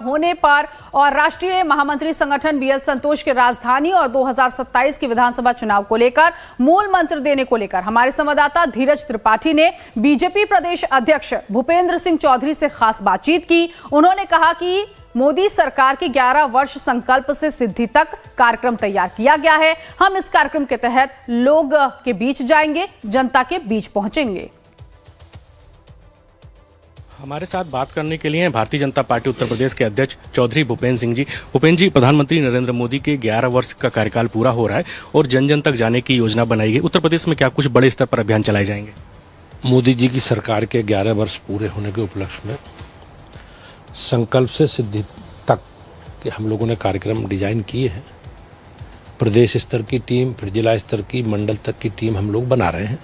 होने पर और राष्ट्रीय महामंत्री संगठन बीएल संतोष के राजधानी और 2027 के विधानसभा चुनाव को लेकर मूल मंत्र देने को लेकर हमारे संवाददाता धीरज त्रिपाठी ने बीजेपी प्रदेश अध्यक्ष भूपेंद्र सिंह चौधरी से खास बातचीत की। उन्होंने कहा कि मोदी सरकार की 11 वर्ष संकल्प से सिद्धि तक कार्यक्रम तैयार किया गया है। हम इस कार्यक्रम के तहत लोग के बीच जाएंगे, जनता के बीच पहुंचेंगे। हमारे साथ बात करने के लिए भारतीय जनता पार्टी उत्तर प्रदेश के अध्यक्ष चौधरी भूपेंद्र सिंह जी। भूपेंद्र जी, प्रधानमंत्री नरेंद्र मोदी के 11 वर्ष का कार्यकाल पूरा हो रहा है और जन जन तक जाने की योजना बनाई गई। उत्तर प्रदेश में क्या कुछ बड़े स्तर पर अभियान चलाए जाएंगे? मोदी जी की सरकार के 11 वर्ष पूरे होने के उपलक्ष्य में संकल्प से सिद्धि तक के हम लोगों ने कार्यक्रम डिजाइन किए हैं। प्रदेश स्तर की टीम, फिर जिला स्तर की, मंडल तक की टीम हम लोग बना रहे हैं।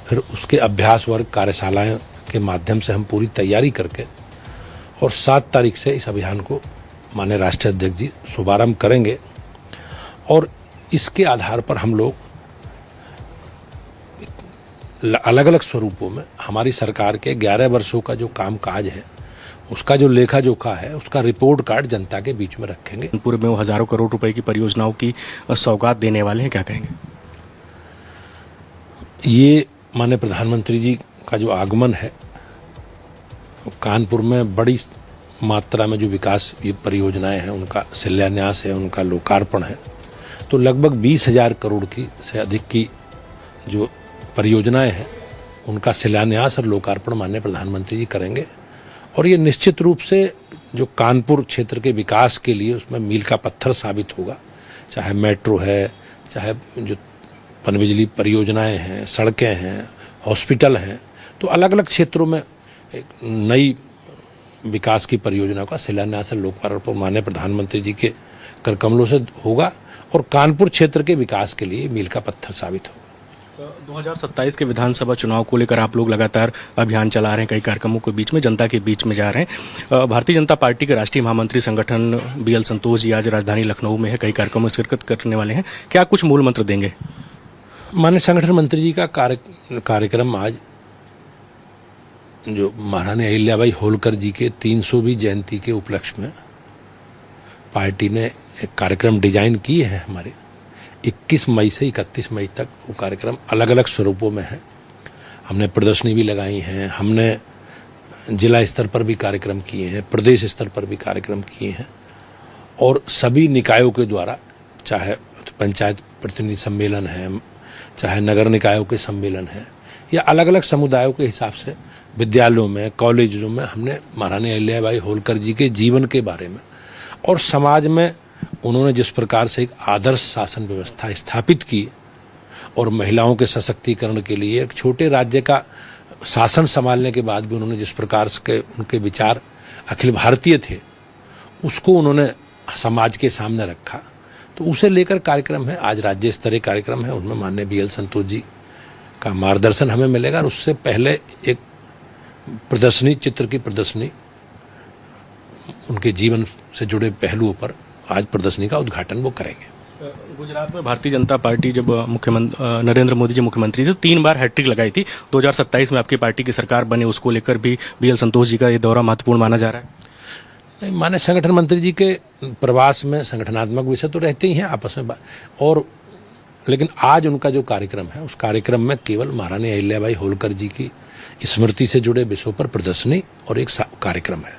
फिर उसके अभ्यास वर्ग, कार्यशालाएं के माध्यम से हम पूरी तैयारी करके और 7 तारीख से इस अभियान को माननीय राष्ट्रीय अध्यक्ष जी शुभारंभ करेंगे। और इसके आधार पर हम लोग अलग अलग स्वरूपों में हमारी सरकार के 11 वर्षों का जो कामकाज है, उसका जो लेखा जोखा है, उसका रिपोर्ट कार्ड जनता के बीच में रखेंगे। पूरे में वो हजारों करोड़ रुपए की परियोजनाओं की सौगात देने वाले हैं, क्या कहेंगे? ये माननीय प्रधानमंत्री जी का जो आगमन है, कानपुर में बड़ी मात्रा में जो विकास ये परियोजनाएं हैं, उनका शिलान्यास है, उनका लोकार्पण है। तो लगभग 20,000 करोड़ की से अधिक की जो परियोजनाएं हैं, उनका शिलान्यास और लोकार्पण माननीय प्रधानमंत्री जी करेंगे। और ये निश्चित रूप से जो कानपुर क्षेत्र के विकास के लिए उसमें मील का पत्थर साबित होगा। चाहे मेट्रो है, चाहे जो पनबिजली परियोजनाएं हैं, सड़कें हैं, हॉस्पिटल हैं, तो अलग अलग क्षेत्रों में एक नई विकास की परियोजना का शिलान्यास लोकार्पण माननीय प्रधानमंत्री जी के कर कमलों से होगा और कानपुर क्षेत्र के विकास के लिए मील का पत्थर साबित होगा। 2027 के विधानसभा चुनाव को लेकर आप लोग लगातार अभियान चला रहे हैं, कई कार्यक्रमों के बीच में, जनता के बीच में जा रहे हैं। भारतीय जनता पार्टी के राष्ट्रीय महामंत्री संगठन बीएल संतोष जी आज राजधानी लखनऊ में है, कई कार्यक्रमों में शिरकत करने वाले हैं। क्या कुछ मूल मंत्र देंगे? माननीय संगठन मंत्री जी का कार्यक्रम आज जो महारानी अहिल्याबाई होलकर जी के 300वीं जयंती के उपलक्ष्य में पार्टी ने एक कार्यक्रम डिजाइन किए हैं। हमारे 21 मई से 31 मई तक वो कार्यक्रम अलग अलग स्वरूपों में है। हमने प्रदर्शनी भी लगाई हैं, हमने जिला स्तर पर भी कार्यक्रम किए हैं, प्रदेश स्तर पर भी कार्यक्रम किए हैं। और सभी निकायों के द्वारा, चाहे पंचायत प्रतिनिधि सम्मेलन है, चाहे नगर निकायों के सम्मेलन है, या अलग अलग समुदायों के हिसाब से विद्यालयों में, कॉलेजों में हमने महारानी अहिल्याबाई होलकर जी के जीवन के बारे में और समाज में उन्होंने जिस प्रकार से एक आदर्श शासन व्यवस्था स्थापित की और महिलाओं के सशक्तिकरण के लिए एक छोटे राज्य का शासन संभालने के बाद भी उन्होंने जिस प्रकार से उनके विचार अखिल भारतीय थे, उसको उन्होंने समाज के सामने रखा। तो उसे लेकर कार्यक्रम है। आज राज्य स्तरीय कार्यक्रम है, उनमें माननीय बीएल संतोष जी का मार्गदर्शन हमें मिलेगा। और उससे पहले एक प्रदर्शनी, चित्र की प्रदर्शनी, उनके जीवन से जुड़े पहलुओं पर आज प्रदर्शनी का उद्घाटन वो करेंगे। गुजरात में भारतीय जनता पार्टी जब नरेंद्र मोदी जी मुख्यमंत्री थे, 3 बार हैट्रिक लगाई थी। 2027 में आपकी पार्टी की सरकार बने, उसको लेकर भी बीएल संतोष जी का ये दौरा महत्वपूर्ण माना जा रहा है। नहीं, माननीय संगठन मंत्री जी के प्रवास में संगठनात्मक विषय तो रहते ही हैं आपस में, और लेकिन आज उनका जो कार्यक्रम है, उस कार्यक्रम में केवल महारानी अहिल्याबाई होलकर जी की स्मृति से जुड़े विषयों पर प्रदर्शनी और एक कार्यक्रम है।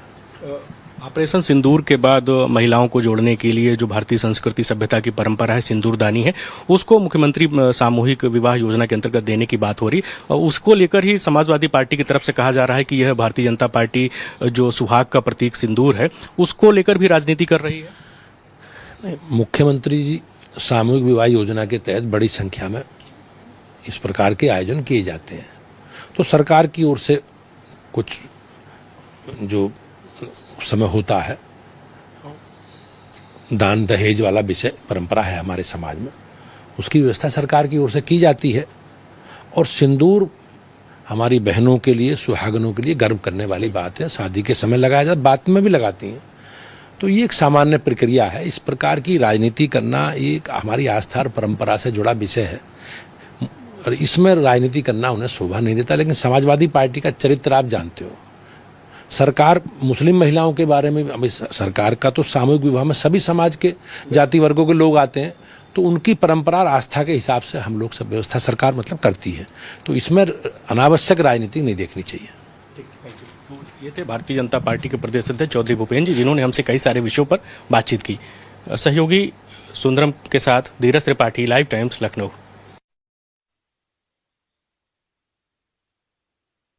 ऑपरेशन सिंदूर के बाद महिलाओं को जोड़ने के लिए जो भारतीय संस्कृति सभ्यता की परंपरा है, सिंदूरदानी है, उसको मुख्यमंत्री सामूहिक विवाह योजना के अंतर्गत देने की बात हो रही, और उसको लेकर ही समाजवादी पार्टी की तरफ से कहा जा रहा है कि यह भारतीय जनता पार्टी जो सुहाग का प्रतीक सिंदूर है, उसको लेकर भी राजनीति कर रही है। नहीं, मुख्यमंत्री जी सामूहिक विवाह योजना के तहत बड़ी संख्या में इस प्रकार के आयोजन किए जाते हैं। तो सरकार की ओर से कुछ जो समय होता है, दान दहेज वाला विषय परंपरा है हमारे समाज में, उसकी व्यवस्था सरकार की ओर से की जाती है। और सिंदूर हमारी बहनों के लिए, सुहागनों के लिए गर्व करने वाली बात है। शादी के समय लगाया जाता, बाद में भी लगाती हैं। तो ये एक सामान्य प्रक्रिया है। इस प्रकार की राजनीति करना ये हमारी आस्था और परंपरा से जुड़ा विषय है और इसमें राजनीति करना उन्हें शोभा नहीं देता। लेकिन समाजवादी पार्टी का चरित्र आप जानते हो, सरकार मुस्लिम महिलाओं के बारे में, अभी सरकार का तो सामूहिक विवाह में सभी समाज के जाति वर्गों के लोग आते हैं, तो उनकी परंपरा और आस्था के हिसाब से हम लोग सब व्यवस्था सरकार मतलब करती है, तो इसमें अनावश्यक राजनीति नहीं देखनी चाहिए। तो ये थे भारतीय जनता पार्टी के प्रदेश अध्यक्ष चौधरी भूपेन्द्र जी, जिन्होंने हमसे कई सारे विषयों पर बातचीत की। सहयोगी सुंदरम के साथ धीरज त्रिपाठी, लाइव टाइम्स, लखनऊ।